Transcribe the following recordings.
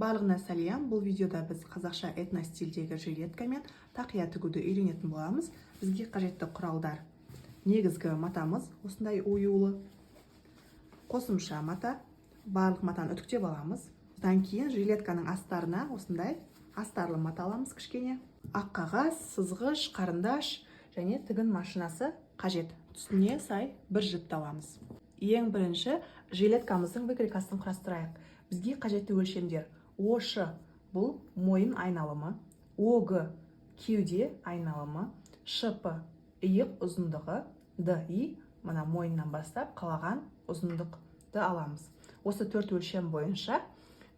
Барлығына сәлем. Бұл видеода біз қазақша этностильдегі жилетка мен тақия тігуді үйренетін боламыз. Бізге қажетті құралдар: негізгі матамыз осындай оюлы, қосымша мата, барлық матаны үтіктеп аламыз. Одан кейін жилетканың астарына осындай астарлы мата аламыз кішкене. Ақ қағаз, сызғыш, қарындаш және тігін машинасы қажет. Түсіне сай бір жіпті аламыз. Ең бірінші жилеткамыздың выкройкасын құрастырайық. Бізге қажетті өлшемдер: ОШ бұл мойын айналымы, ОГ кеуде айналымы, ШП иық ұзындығы, ДИ мына мойыннан бастап қалаған ұзындықты аламыз. Осы 4 өлшем бойынша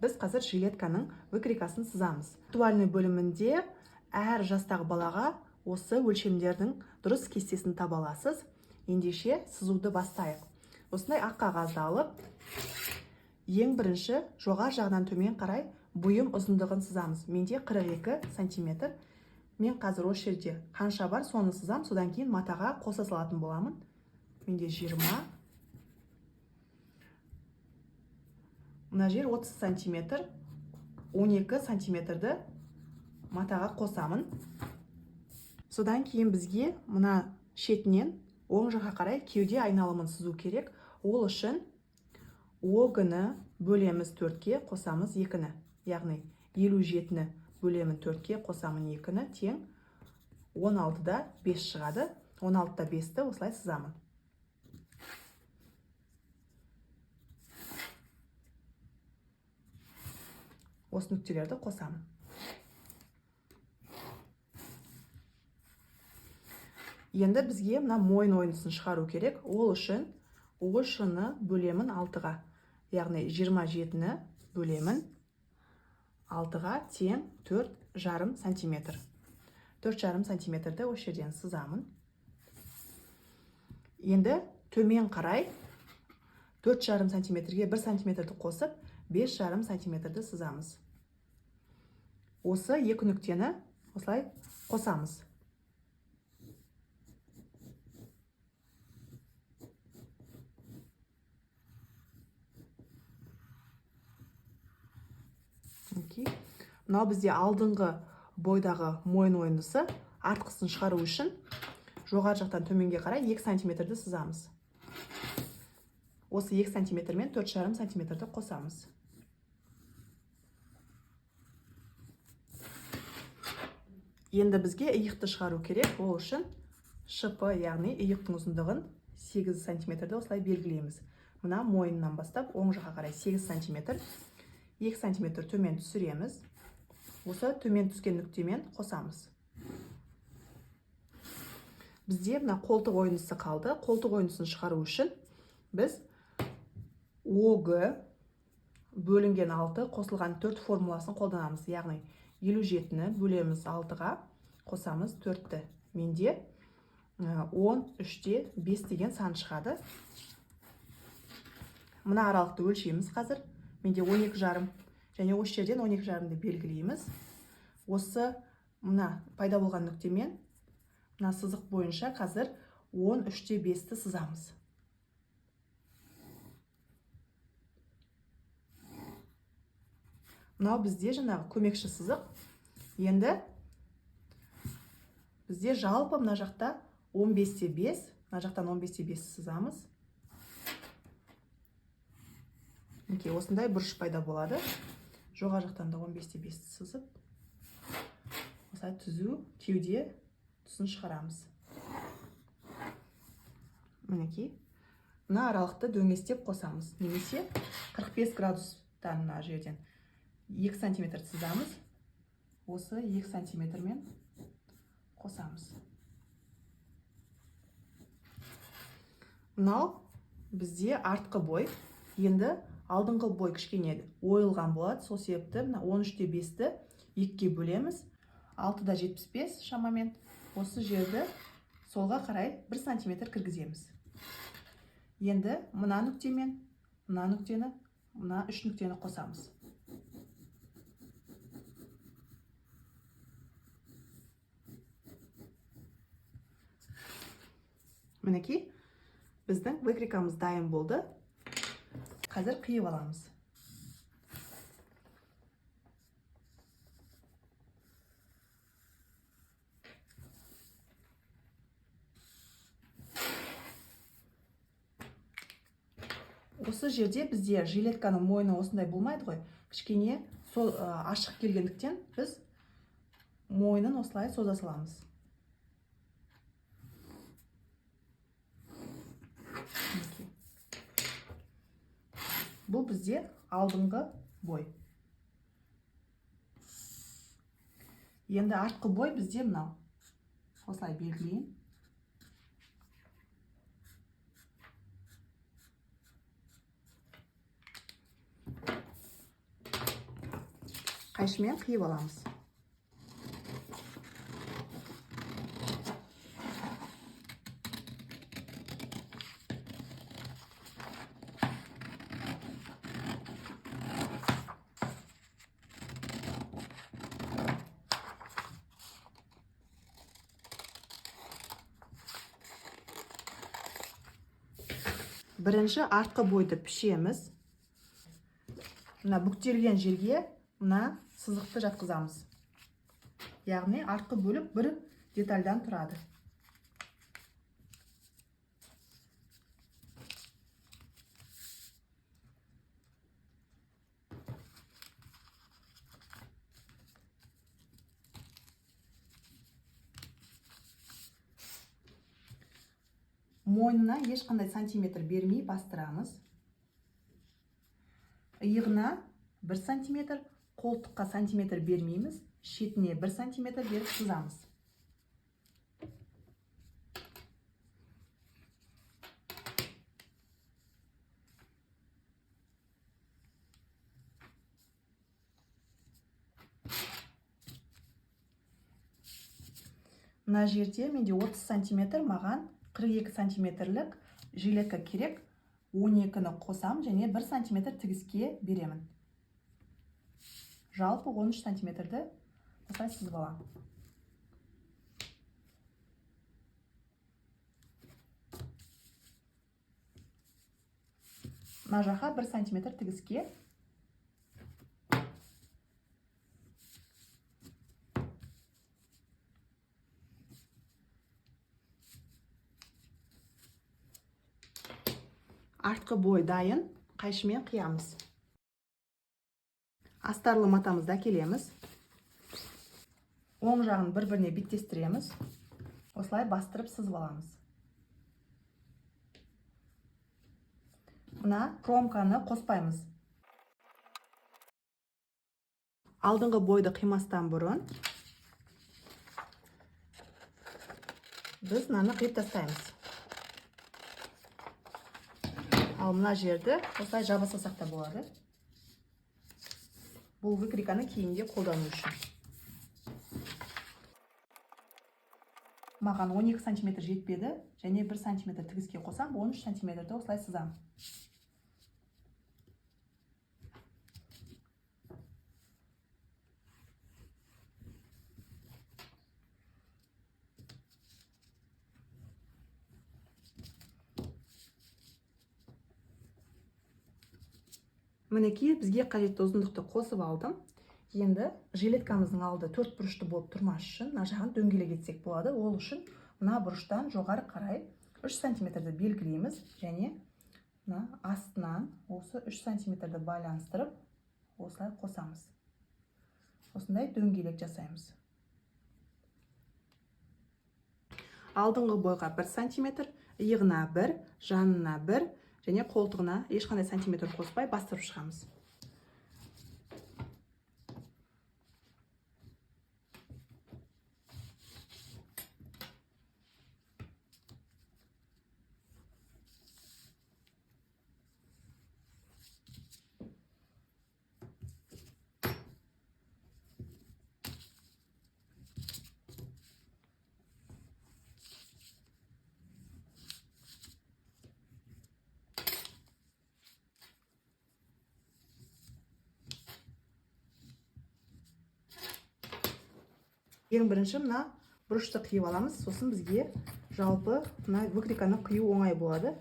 біз қазір жилетканың выкройкасын сызамыз. Актуальный бөлімінде әр жастағы балаға осы өлшемдердің дұрыс кестесін таба аласыз. Ендеше сызуды бастайық. Осындай ақ қағазды алып, ең бірінші жоғары жағынан төмен қарай бұйым ұзындығын сызамыз. Менде 42 сантиметр. Мен қазір осы жерде қанша бар соны сызам, содан кейін матаға қоса салатын боламын. Менде 20. Мына жер 30 сантиметр. 12 сантиметрді матаға қосамын. Содан кейін бізге мына шетінен оң жаққа қарай кеуде айналымын сызу керек. Ол үшін ОГ-ны бөлеміз 4-ке, қосамыз 2-ні. Яғни 57-ні бөлемін 4-ке, қосамын 2-ні, тең 16-да 5 шығады. 16-да 5-ті осылай сызамын. Осы нүктелерді қосамын. Енді бізге мына мойын ойынысын шығару керек. Ол үшін ОШ-ны бөлемін 6-ға. Яғни 27-ні бөлемін 6-ға тең 4,5 сантиметр. 4,5 сантиметрді осы жерден сызамын. Енді төмен қарай 4,5 сантиметрге 1 сантиметрді қосып, 5,5 сантиметрді сызамыз. Осы екі нүктені осылай қосамыз. Мынау бізде алдыңғы бойдағы мойын ойындысы. Артқысын шығару үшін жоғары жақтан төменге қарай 2 сантиметрді сызамыз. Осы 2 сантиметр мен 4,5 сантиметрді қосамыз. Енді бізге иықты шығару керек. Ол үшін ШП, яғни иықтың ұзындығын 8 сантиметрді осылай белгілейміз. Мына мойыннан бастап оң жаққа қарай 8 сантиметр. 2 сантиметр төмен түсіреміз. Осы төмен түскен нүктемен қосамыз. Бізде мына қолтық ойындысы қалды. Қолтық ойынысын шығару үшін біз ОГ бөлінген 6 қосылған 4 формуласын қолданамыз. Яғни 57-ні бөлеміз 6-ға, қосамыз 4-ті. Менде 13-те 5 деген сан шығады. Мына аралықты өлшейміз қазір. Менде 12,5 және осы жерден 12,5-ді белгілейміз. Осы мына пайда болған нүктемен мына сызық бойынша қазір 13-те 5-ті сызамыз. Мынау бізде жаңағы көмекші сызық. Енді бізде жалпы мына жақта 15-те 5, мына жақтан 15-те 5 сызамыз. Осындай бұрыш пайда болады. Жоғары жақтан да 15-те 5 сызып, осылай түзу кеуде тұсын шығарамыз. Мінекей, мына аралықты дөңестеп қосамыз. Немесе 45 градустан мына жерден 2 сантиметр сызамыз. Осы 2 сантиметрмен қосамыз. Мынау бізде артқы бой. Енді алдыңғы бой кішкене ойылған болады. Сол себепті 13-те 5-ті 2-ке бөлеміз. 6-да 75 шамамен. Осы жерді солға қарай 1 сантиметр кіргіземіз. Енді мына нүктемен, мына нүктені, мына 3 нүктені қосамыз. Мінекей, біздің выкройкамыз дайын болды. Қазір қиып аламыз. Осы жерде бізде жилетканың мойны осындай болмайды ғой. Кішкене ашық келгендіктен біз мойнын осылай соза саламыз. Бұл бізде алдыңғы бой. Енді артқы бой бізде мынау. Осылай белгілейін. Қайшымен қиып аламыз. Бірінші артқы бойды пішеміз. Мына бүктелген жерге мына сызықты жатқызамыз. Яғни артқы бөлік бір детальдан тұрады. Мойнына ешқандай сантиметр бермей бастырамыз. Иығына 1 сантиметр, қолтыққа сантиметр бермейміз, шетіне 1 сантиметр беріп сызамыз. Мына жерде менде 30 сантиметр, маған 42 сантиметрлік жилетка керек. 12-ні қосам және 1 сантиметр тігіске беремін. Жалпы 13 сантиметрді осылай сызып аламын. Мына жаққа 1 сантиметр тігіске. Артқы бой дайын, қайшымен қиямыз. Астарлы матамызды әкелеміз. Оң жағын бір-біріне беттестіреміз. Осылай бастырып сызып аламыз. Мына кромканы қоспаймыз. Алдыңғы бойды қимастан бұрын біз мынаны қиып тастаймыз. Ал мына жерді осылай жаба салсақ та болады. Бұл выкриканы кейінге қолдану үшін. Маған 12 сантиметр жетпеді, және 1 сантиметр тігіске қосам, 13 сантиметрді осылай сызам. Мінекей бізге қажетті ұзындықты қосып алдым. Енді жилеткамыздың алды 4 бұрышты болып тұрмас үшін мына жағын дөңгелек етсек болады. Ол үшін мына бұрыштан жоғары қарай 3 сантиметрді белгілейміз және мына астынан осы 3 сантиметрді байланыстырып осылай қосамыз. Осындай дөңгелек жасаймыз. Алдыңғы бойға 1 сантиметр, иығына 1, жанына 1 және қолтығына ешқандай сантиметр қоспай бастырып шығамыз. Ең бірінші мына бұрышты қиып аламыз, сосын бізге жалпы мына выкриканы қию оңай болады.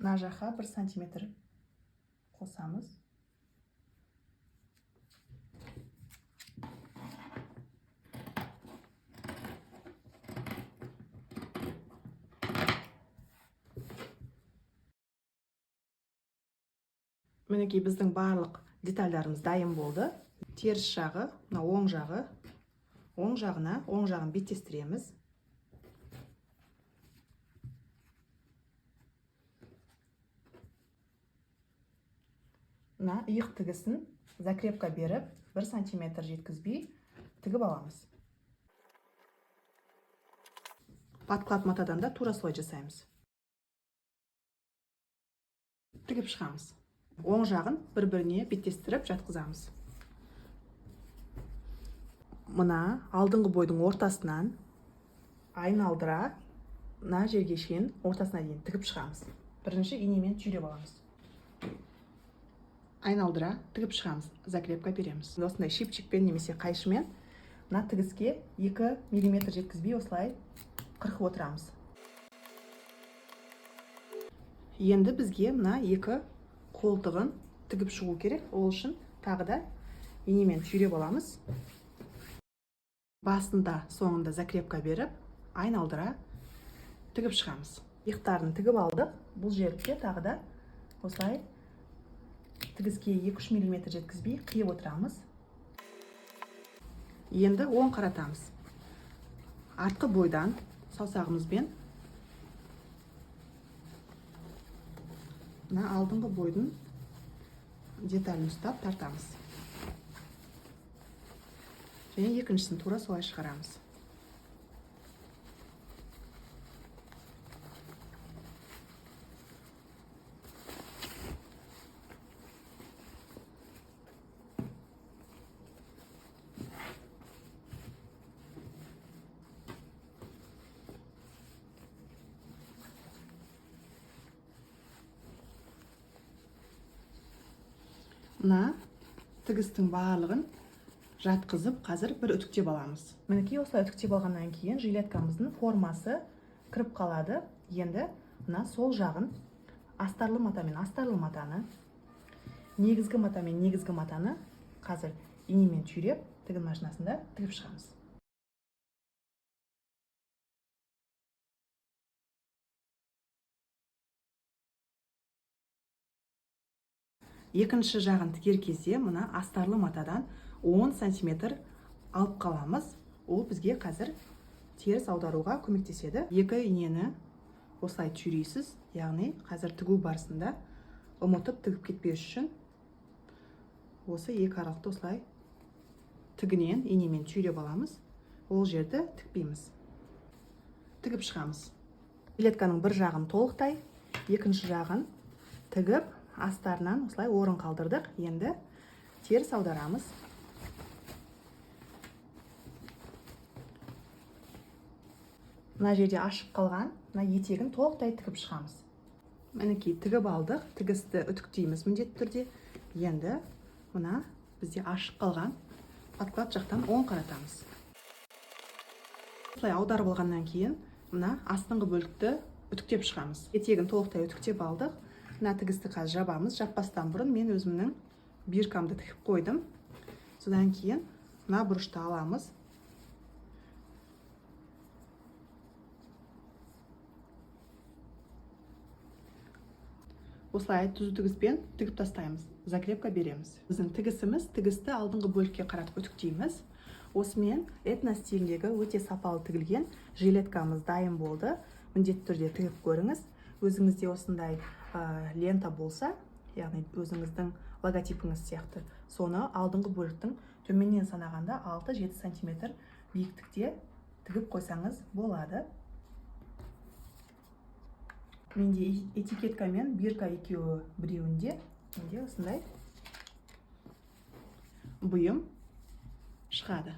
Мына жаққа 1 сантиметр қосамыз. Мінекей біздің барлық детальдарымыз дайын болды. Теріс жағы, мына оң жағы. Оң жағын беттестіреміз. Мына иық тігісін закрепка беріп, 1 сантиметр жеткізбей тігіп аламыз. Подклад матадан да тура солай жасаймыз. Тігіп шығамыз. Оң жағын бір-біріне беттестіріп жатқызамыз. Мына алдыңғы бойдың ортасынан айналдыра, мына жерге шейін ортасына дейін тігіп шығамыз. Бірінші инемен түйреп аламыз. Айналдыра, тігіп шығамыз. Закрепка береміз. Осындай шипчикпен немесе қайшымен мына тігіске 2 мм жеткізбей осылай қырқып отырамыз. Енді бізге мына 2 қолтығын тігіп шығу керек. Ол үшін тағы да инемен түйреп аламыз. Басында, соңында закрепка беріп, айналдыра, тігіп шығамыз. Иықтарын тігіп алдық. Бұл жерге тағы да осылай тігіске 2-3 мм жеткізбей қиып отырамыз. Енді оң қаратамыз. Артқы бойдан саусағымызбен мына алдыңғы бойдың деталін ұстап тартамыз. Және екіншісін тура солай шығарамыз. Мына тігістің барлығын жатқызып, қазір бір үтіктеп аламыз. Мінекей осылай үтіктеп алғаннан кейін жилеткамыздың формасы кіріп қалады. Енді мына сол жағын астарлы матамен астарлы матаны, негізгі матамен негізгі матаны қазір инемен түйреп, тігін машинасында тігіп шығамыз. Екінші жағын тігер кезде мына астарлы матадан 10 сантиметр алып қаламыз. Ол бізге қазір теріс аударуға көмектеседі. 2 инені осылай түйрейсіз, яғни қазір тігу барысында ұмытып тігіп кетпес үшін осы 2 аралықты осылай тігінен инемен түйреп аламыз. Ол жерді тікпейміз. Тігіп шығамыз. Жилетканың бір жағын толықтай, екінші жағын тігіп, астарынан осылай орын қалдырдық. Енді теріс аударамыз. Мына жерде ашық қалған мына етегін толықтай тігіп шығамыз. Мінекей тігіп алдық. Тігісті үтіктейміз міндетті түрде. Енді мына бізде ашық қалған подклад жақтан оң қаратамыз. Осылай аударып алғаннан кейін мына астыңғы бөлікті үтіктеп шығамыз. Етегін толықтай үтіктеп алдық. Мына тігісті қазір жабамыз. Жаппастан бұрын мен өзімнің биркамды тігіп қойдым. Содан кейін мына бұрышты аламыз. Осылай түзу тігіспен тігіп тастаймыз. Закрепка береміз. Біздің тігісіміз тігісті алдыңғы бөлікке қаратып үтіктейміз. Осымен этно стиліндегі өте сапалы тігілген жилеткамыз дайын болды. Міндетті түрде тігіп көріңіз. Өзіңізде осындай лента болса, яғни өзіңіздің логотипіңіз сияқты, соны алдыңғы бөліктің төменнен санағанда 6-7 сантиметр биіктікте тігіп қойсаңыз болады. Менде этикетка мен бирка екеуі біреуінде, менде осындай бұйым шығады.